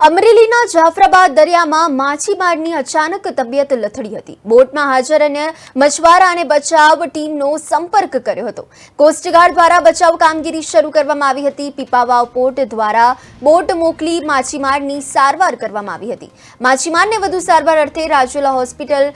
અમરેલીના જાફરાબાદ દરિયામાં માછીમારની અચાનક તબિયત લથડી હતી। બોટમાં હાજર અને મછવારા અને બચાવ ટીમનો સંપર્ક કર્યો હતો। કોસ્ટગાર્ડ દ્વારા બચાવ કામગીરી શરૂ કરવામાં આવી હતી। પીપાવાવ પોર્ટ દ્વારા બોટ મોકલી માછીમારની સારવાર કરવામાં આવી હતી। માછીમારને વધુ સારવાર અર્થે રાજુલા હોસ્પિટલ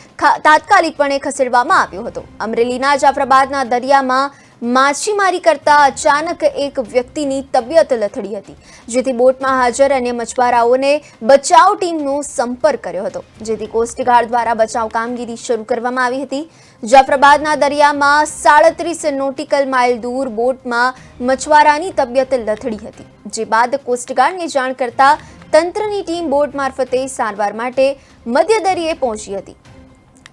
તાત્કાલિકપણે ખસેડવામાં આવ્યો હતો। અમરેલીના જાફરાબાદના દરિયામાં માછીમારી કરતા અચાનક એક વ્યક્તિની તબિયત લથડી હતી, જેથી બોટમાં હાજર અને મછવારાઓને બચાવ ટીમનો સંપર્ક કર્યો હતો, જેથી કોસ્ટગાર્ડ દ્વારા બચાવ કામગીરી શરૂ કરવામાં આવી હતી। જાફરાબાદના દરિયામાં 37 નોટિકલ માઇલ દૂર બોટમાં મછવારાની તબિયત લથડી હતી, જે બાદ કોસ્ટગાર્ડને જાણ કરતા તંત્રની ટીમ બોટ મારફતે સારવાર માટે મધ્યદરિયે પહોંચી હતી।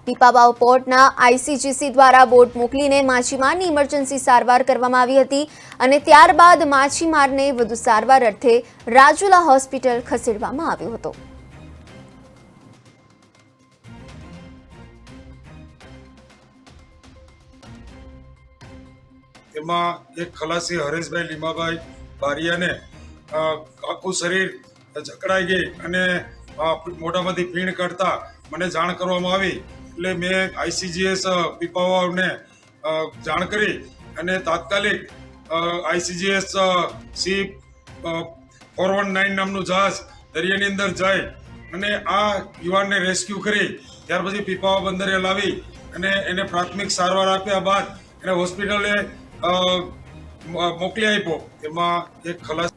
પીપાવાવ પોર્ટના આઈસીજીસી દ્વારા બોટ મોકલીને માછીમારની ઇમરજન્સી સારવાર કરવામાં આવી હતી અને ત્યારબાદ માછીમારને વધુ સારવાર અર્થે રાજુલા હોસ્પિટલ ખસેડવામાં આવ્યો હતો। એમાં એક ખલાસી હરેશભાઈ લીમાભાઈ બારિયાને આખું શરીર જકડાઈ ગઈ અને મોઢામાંથી ફીણ કાઢતા મને જાણ કરવામાં આવી, એટલે મેં આઈસીજીએસ પીપાવાવને જાણ કરી અને તાત્કાલિક આઈસીજીએસ C419 નામનું જહાજ દરિયાની અંદર જાય અને આ યુવાનને રેસ્ક્યુ કરી ત્યાર પછી પીપાવાવ બંદરે લાવી અને એને પ્રાથમિક સારવાર આપ્યા બાદ એને હોસ્પિટલે મોકલી આપ્યો। એમાં એક ખલાસ